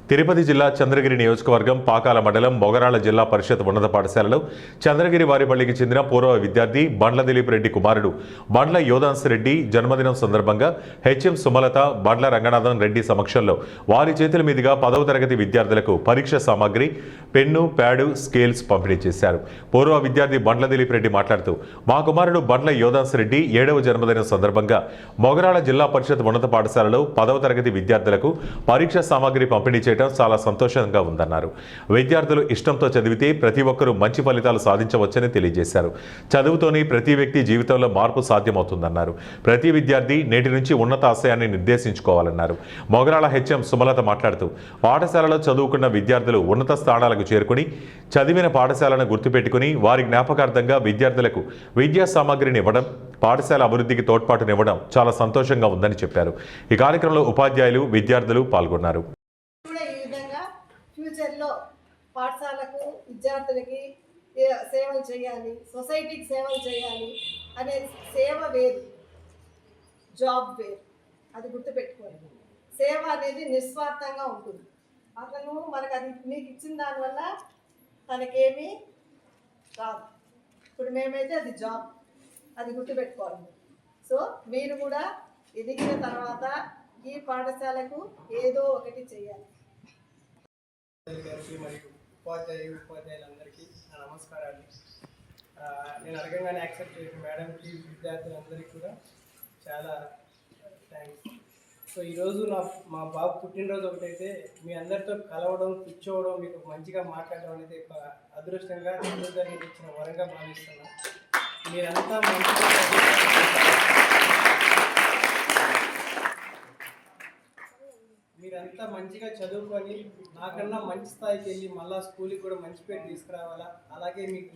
తిరుపతి జిల్లా చంద్రగిరి నియోజకవర్గం పాకాల మండలం మొగరాళ్ల జిల్లా పరిషత్ ఉన్నత పాఠశాలలో చంద్రగిరి వారిపల్లికి చెందిన పూర్వ విద్యార్థి బండ్ల దిలీప్ రెడ్డి కుమారుడు బండ్ల యోధాన్స్ రెడ్డి జన్మదినం సందర్భంగా హెచ్ఎం సుమలత బండ్ల రంగనాథన్ రెడ్డి సమక్షంలో వారి చేతుల మీదుగా 10వ తరగతి విద్యార్థులకు పరీక్ష సామాగ్రి పెన్ను ప్యాడు స్కేల్స్ పంపిణీ చేశారు. పూర్వ విద్యార్థి బండ్ల దిలీప్ రెడ్డి మాట్లాడుతూ మా కుమారుడు బండ్ల యోధాన్స్ రెడ్డి 7వ జన్మదినం సందర్భంగా మొగరాళ్ల జిల్లా పరిషత్ ఉన్నత పాఠశాలలో 10వ తరగతి విద్యార్థులకు పరీక్ష సామాగ్రి పంపిణీ చేయడం చాలా సంతోషంగా ఉందన్నారు. విద్యార్థులు ఇష్టంతో చదివితే ప్రతి ఒక్కరూ మంచి ఫలితాలు సాధించవచ్చని తెలియజేశారు. చదువుతోనే ప్రతి వ్యక్తి జీవితంలో మార్పు సాధ్యమవుతుందన్నారు. ప్రతి విద్యార్థి నేటి నుంచి ఉన్నత ఆశయాన్ని నిర్దేశించుకోవాలన్నారు. మొగరాళ్ల హెచ్ఎం సుమలత మాట్లాడుతూ పాఠశాలలో చదువుకున్న విద్యార్థులు ఉన్నత స్థానాలకు చేరుకుని చదివిన పాఠశాలను గుర్తుపెట్టుకుని వారి జ్ఞాపకార్థంగా విద్యార్థులకు విద్యా సామాగ్రిని ఇవ్వడం పాఠశాల అభివృద్ధికి తోడ్పాటునివ్వడం చాలా సంతోషంగా ఉందని చెప్పారు. ఈ కార్యక్రమంలో ఉపాధ్యాయులు విద్యార్థులు పాల్గొన్నారు. ఫ్యూచర్లో పాఠశాలకు విద్యార్థులకి సేవలు చేయాలి, సొసైటీకి సేవలు చేయాలి అనే సేవ వేరు, జాబ్ వేరు. అది గుర్తుపెట్టుకోండి. సేవ అనేది నిస్వార్థంగా ఉంటుంది. అతను మనకు అది మీకు ఇచ్చిన దానివల్ల తనకేమీ రాదు. ఇప్పుడు మేమైతే అది జాబ్, అది గుర్తుపెట్టుకోవాలి. సో మీరు కూడా ఎదిగిన తర్వాత ఈ పాఠశాలకు ఏదో ఒకటి చేయాలి. మరియు ఉపాధ్యాయులందరికీ నా నమస్కారాలు. నేను అడగంగానే యాక్సెప్ట్ చేసిన మేడంకి, విద్యార్థులందరికీ కూడా చాలా థ్యాంక్స్. సో ఈరోజు మా బాబు పుట్టినరోజు ఒకటైతే మీ అందరితో కలవడం, కూర్చోవడం, మీకు మంచిగా మాట్లాడడం అనేది ఒక అదృష్టంగా చంద్రగారి ఇచ్చిన వరంగా భావిస్తున్నాను. మీరంతా మంచిగా చదువుకొని నాకన్నా మంచి స్థాయికి వెళ్ళి మళ్ళీ స్కూల్కి కూడా మంచి పేరు తీసుకురావాలా. అలాగే మీకు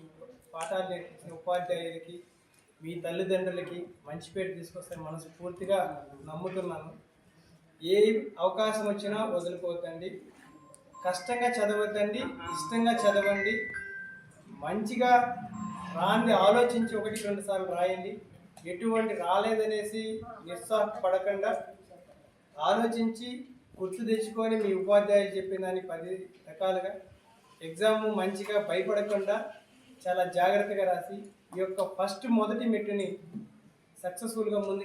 పాఠాలు నేర్పించిన ఉపాధ్యాయులకి, మీ తల్లిదండ్రులకి మంచి పేరు తీసుకొస్తారని మనస్ఫూర్తిగా నమ్ముతున్నాను. ఏ అవకాశం వచ్చినా వదులుకోవద్దండి. కష్టంగా చదవద్దండి, ఇష్టంగా చదవండి. మంచిగా రాంది ఆలోచించి 1-2 సార్లు రాయండి. ఎటువంటి రాలేదనేసి నిరుత్సాహపడకుండా ఆలోచించి గుర్తు తెచ్చుకొని మీ ఉపాధ్యాయులు చెప్పిన దాన్ని 10 రకాలుగా ఎగ్జామ్ మంచిగా భయపడకుండా చాలా జాగ్రత్తగా రాసి ఈ యొక్క మొదటి మెట్టుని సక్సెస్ఫుల్గా ముందుకు